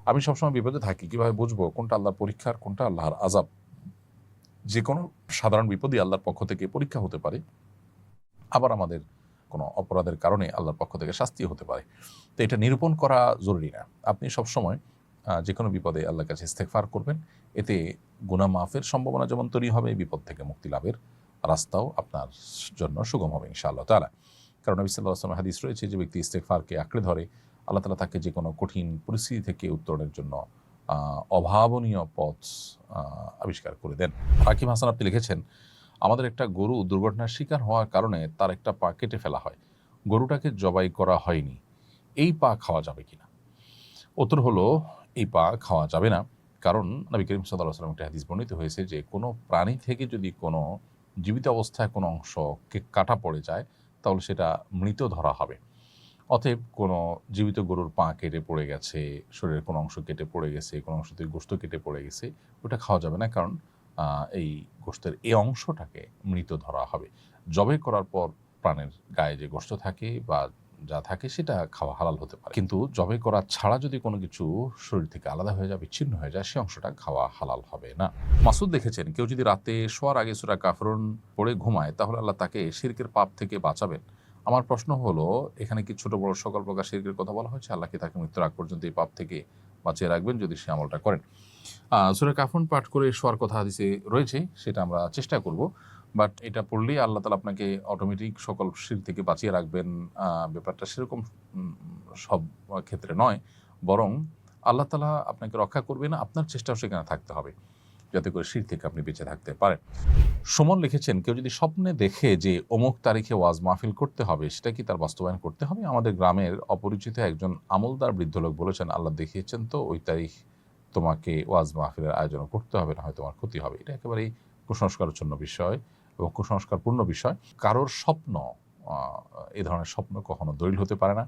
আমি সবসময় বিপদে থাকি, কিভাবে বুঝবো কোনটা আল্লাহর পরীক্ষা আর কোনটা আল্লাহর আযাব? যে কোনো সাধারণ বিপদই আল্লাহর পক্ষ থেকে পরীক্ষা হতে পারে, আবার আমাদের কোনো অপরাধের কারণে আল্লাহর পক্ষ থেকে শাস্তিও হতে পারে। তো এটা নিরূপণ করা জরুরি না। আপনি সবসময় যে কোনো বিপদে আল্লাহর কাছে ইস্তেগফার করবেন। এতে গুনাহ মাফের সম্ভাবনা যেমন তৈরি হবে, বিপদ থেকে মুক্তি লাভের রাস্তাও আপনার জন্য সুগম হবে ইনশাআল্লাহ তাআলা। কারণ নবী সাল্লাল্লাহু আলাইহি ওয়াসাল্লামের হাদিস রয়েছে, যে ব্যক্তি ইস্তেগফারকে আঁকড়ে ধরে, আল্লাহ তাআলা তাকে যে কোনো কঠিন পরিস্থিতি থেকে উত্তরণের জন্য অভাবনীয় পথ আবিষ্কার করে দেন। হাকিম হাসান আপনি লিখেছেন, আমাদের একটা গরু দুর্ঘটনার শিকার হওয়ার কারণে তার একটা পা কেটে ফেলা হয়। গরুটাকে জবাই করা হয়নি। এই পা খাওয়া যাবে কিনা? উত্তর হলো, এই পা খাওয়া যাবে না। কারণ নবী করিম সাল্লাল্লাহু আলাইহি ওয়াসাল্লাম একটা হাদিস বর্ণিত হয়েছে যে, কোনো প্রাণী থেকে যদি কোনো জীবিত অবস্থায় কোনো অংশকে কাটা পড়ে যায়, তাহলে সেটা মৃত ধরা হবে। অতএব কোনো জীবিত গরুর পা কেটে পড়ে গেছে, শরীরের কোনো অংশ কেটে পড়ে গেছে, কোনো অংশ থেকে গোশত কেটে পড়ে গেছে, ওটা খাওয়া যাবে না। কারণ এই গোশতের এই অংশটাকে মৃত ধরা হবে। জবাই করার পর প্রাণের গায়ে যে গোশত থাকে বা যা থাকে সেটা খাওয়া হালাল হতে পারে। কিন্তু জবাই করা ছাড়া যদি কোনো কিছু শরীর থেকে আলাদা হয়ে যায়, বিচ্ছিন্ন হয়ে যায়, সে অংশটা খাওয়া হালাল হবে না। মাসুদ দেখেছেন, কেউ যদি রাতে শোয়ার আগে সূরা কাফরুন পড়ে ঘুমায়, তাহলে আল্লাহ তাকে শিরকের পাপ থেকে বাঁচাবেন। আমার প্রশ্ন হলো, এখানে কি ছোট বড় সকল প্রকার শিরকের কথা বলা হয়েছে? আল্লাহ কি তাকে মৃত্যুর আগ পর্যন্ত এই পাপ থেকে বাঁচিয়ে রাখবেন যদি সে আমলটা করেন? সূরা কাফরুন পাঠ করে শোয়ার কথা হাদিসে রয়েছে, সেটা আমরা চেষ্টা করব। বাট এটা পড়লেই আল্লাহ তাআলা আপনাকে অটোমেটিক সকল শিরক থেকে বাঁচিয়ে রাখবেন, ব্যাপারটা সেরকম সব ক্ষেত্রে নয়। বরং আল্লাহ তাআলা আপনাকে রক্ষা করবেন, আপনার চেষ্টাও সেখানে থাকতে হবে, যাতে করে শিরক থেকে আপনি বেঁচে থাকতে পারেন। সুমন লিখেছেন, কেউ যদি স্বপ্নে দেখে যে অমুক তারিখে ওয়াজ মাহফিল করতে হবে, সেটা কি তার বাস্তবায়ন করতে হবে? আমাদের গ্রামের অপরিচিত একজন আমলদার বৃদ্ধ লোক বলেছেন, আল্লাহ দেখিয়েছেন তো ওই তারিখ তোমাকে ওয়াজ মাহফিলের আয়োজন করতে হবে, না হয় তোমার ক্ষতি হবে। এটা একেবারেই কুসংস্কারচ্ছন্ন বিষয় এবং কুসংস্কারপূর্ণ বিষয়। কারোর স্বপ্ন, এ ধরনের স্বপ্ন কখনো দলিল হতে পারে না।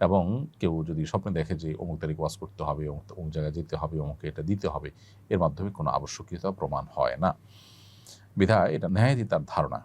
এবং কেউ যদি স্বপ্নে দেখে যে অমুক তারিখ ওয়াজ করতে হবে, অমুক জায়গায় যেতে হবে, অমুকে এটা দিতে হবে, এর মাধ্যমে কোনো আবশ্যকীয়তা প্রমাণ হয় না। বিধায় এটা নেহায়েতই তার ধারণা।